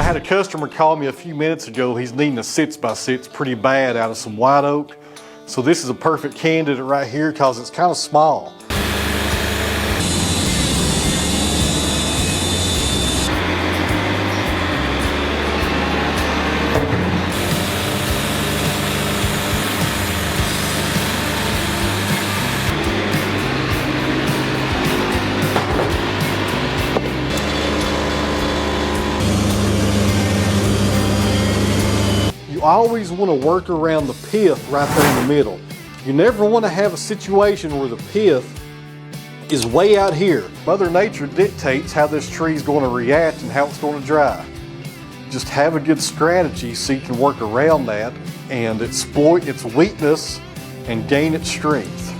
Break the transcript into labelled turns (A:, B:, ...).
A: had a customer call me a few minutes ago. He's needing a 6x6 pretty bad out of some white oak. So this is a perfect candidate right here because it's kind of small. You always want to work around the pith right there in the middle. You never want to have a situation where the pith is way out here. Mother Nature dictates how this tree is going to react and how it's going to dry. Just have a good strategy so you can work around that and exploit its weakness and gain its strength.